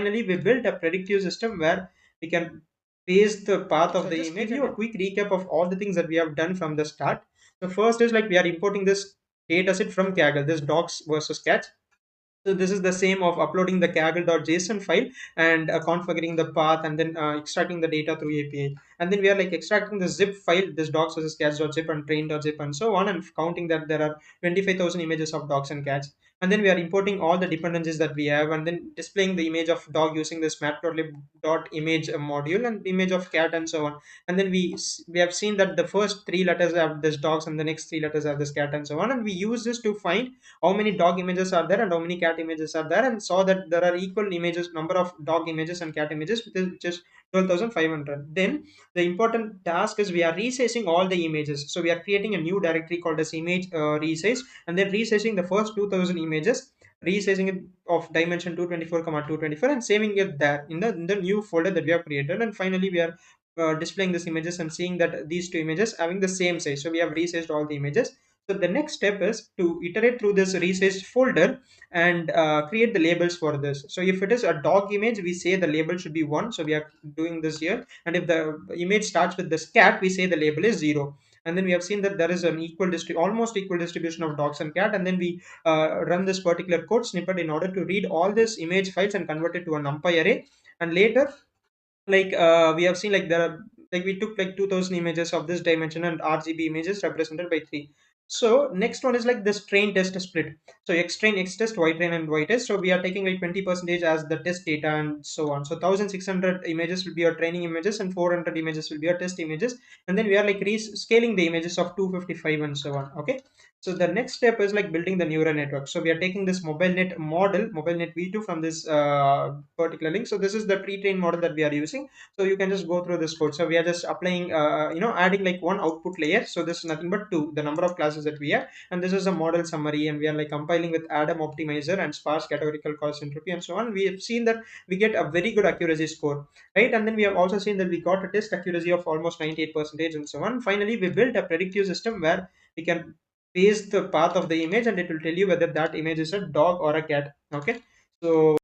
finally we built a predictive system where we can paste the path of the image. Give you a quick recap of all the things that we have done from the start. The first is like we are importing this dataset from Kaggle, this docs versus cats. So this is the same of uploading the kaggle.json file and configuring the path, and then extracting the data through API. And then we are like extracting the zip file, this docs versus cats.zip and train.zip and so on, and counting that there are 25,000 images of dogs and cats. And then we are importing all the dependencies that we have, and then displaying the image of dog using this matplotlib.image module, and image of cat and so on. And then we have seen that the first three letters have this dogs and the next three letters have this cat and so on. And we use this to find how many dog images are there and how many cat images are there, and saw that there are equal images, number of dog images and cat images, which is 12,500. Then the important task is we are resizing all the images. So we are creating a new directory called as image resize, and then resizing the first 2,000 images, resizing it of dimension 224 224, and saving it there in the new folder that we have created. And finally we are displaying these images and seeing that these two images having the same size. So we have resized all the images. So the next step is to iterate through this resized folder and create the labels for this. So if it is a dog image, we say the label should be 1. So we are doing this here. And if the image starts with this cat, we say the label is 0. And then we have seen that there is an almost equal distribution of dogs and cat. And then we run this particular code snippet in order to read all these image files and convert it to a numpy array. And later, like we have seen, like there are, like we took like 2,000 images of this dimension and RGB images represented by 3. So next one is like this train test split. So x train, x test, y train and y test. So we are taking like 20% as the test data and so on. So 1,600 images will be our training images and 400 images will be our test images. And then we are like scaling the images of 255 and so on. Okay. So the next step is like building the neural network. So we are taking this MobileNet model, MobileNetV2, from this particular link. So this is the pre-trained model that we are using. So you can just go through this code. So we are just applying, adding like one output layer. So this is nothing but 2, the number of classes that we have. And this is a model summary. And we are like compiling with Adam optimizer and sparse categorical cost entropy and so on. We have seen that we get a very good accuracy score, right? And then we have also seen that we got a test accuracy of almost 98% and so on. Finally, we built a predictive system where we can paste the path of the image and it will tell you whether that image is a dog or a cat. Okay. So